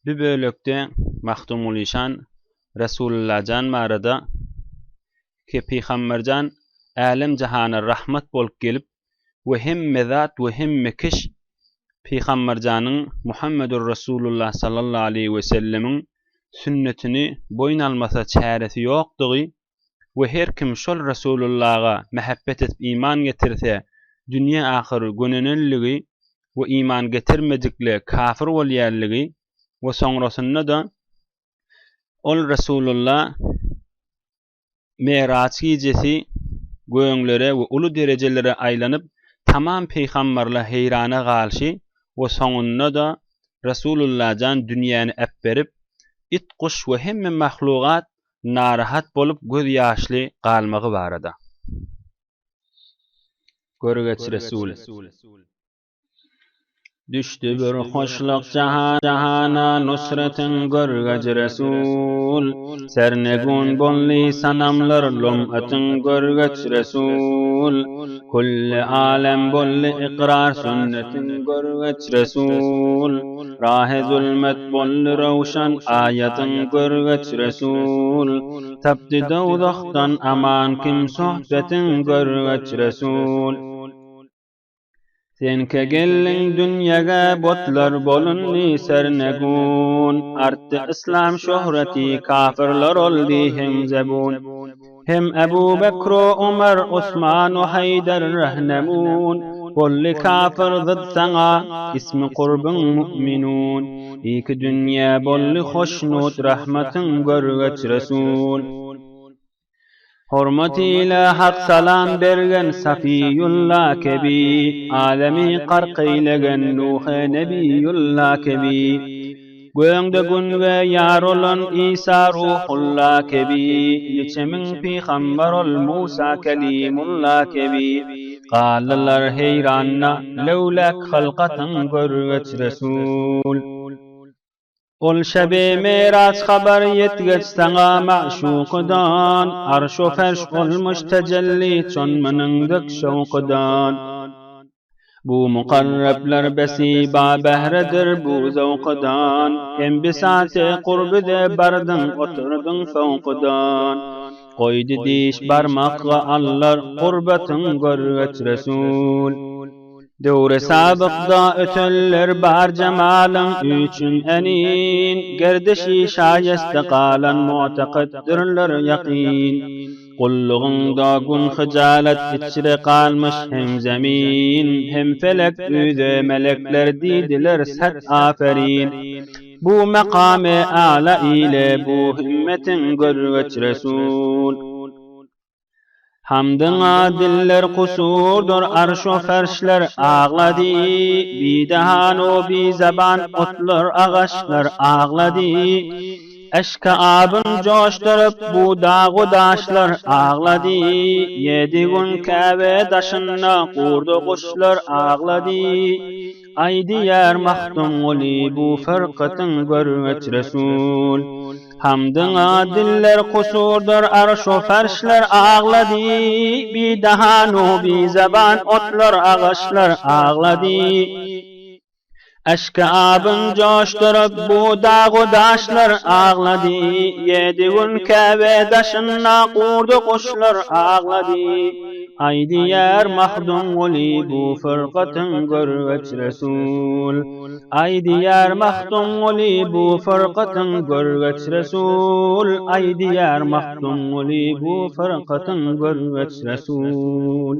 Bu bölükde Mahdumul İşan Resulullah can barada ki Peygamberjan alem jahana rahmat bolup gelip we hemme zat we hemme kiş Peygamberjanyň Muhammedur Resulullah sallallahu aleyhi ve sellemin sünnetini boyun almasa çäresi ýokdugy we her kim şol Resulullah'a mehabbet edip iman getirse dünýä ahyr gönenelligi we iman getirmedikle kafir bolýarlygy we soňrasynda da ol Resulullah Meraç gecesi göňlere we uly derejelere aýlanyp tamam peýgamberler heýrana galşy we soňunda da Resulullah jan dünýäni äpberip it guş we hemme mahlugat narahat bolup göz ýaşly galmagy barada. Görgeç Resul düşdü bir hoşluk jahana nusretin görgeç Resul sernegun bolly sanamlar lumatın görgeç Resul kulli alem bolly iqrar sünnetin görgeç Resul rahe zulmet bolly rawşan ayatın görgeç Resul tapdy dowdakdan aman kim sohbetin görgeç Resul Senke gelin dünyaga botlar bolunni sernegun artdy İslam şöhreti kafirler oldy hem zebun hem Ebu Bekr Ömer Osman Haydar rahnemun bolly kafir zıd saňa ismi qurbun mu'minun iki dünýä bolly hoşnut rahmatyň görgeç Resul Hormat ile hak salam bergen Safiyullah kebi alemi qarq eylegen Nuh nebiyullah kebi göňde günge ýar olan İsa ruhullah kebi ýeçemin peýgamber ol Musa kelimullah kebi galylar heýranna lewlak halqatyň görgeç Resul Ol şebe Meraç habar yetgeç saňa maşuqdan arşo ferş olmuş tecelli çonmanyňdyk şowqdan Bu muqarrablar besiba behredir bu zawqdan hem bisate qurbide bardyň oturdyň fowqdan Goýdy diş barmakga allar qurbatyň görgeç Resul Döwre sabykda öteller bar jamalyň üçin enin gerdişi şaýesde galan mu'taqiddirler yaqin Gullugynda gün hijalat içre qalmış hem zemin hem felek üde melekler didiler sat aferin Bu makame ala ile bu himmetin görgeç Resul Hamdyňa diller kusurdur arşo ferşler ağlady bidahan o bi zaban otlar agaşlar ağlady Eşka abın coşdurup bu dağı daşlar ağlady yedi gün Käbe daşyna qurdu kuşlar ağlady Aýdy ýar mahdum oli bu firqatyň görgeç Resul Hamdyňa diller kusurdur arşo ferşler ağlady bidahan o bi zaban otlar agaşlar ağlady Eşka abın coşdurup bu dağı daşlar ağlady yedi gün Käbe daşyna qurdu kuşlar ağlady Aýdy ýar mahdum oli bu firqatyň görgeç Resul Aýdy ýar mahdum oli bu firqatyň görgeç Resul Aýdy ýar mahdum oli bu firqatyň görgeç Resul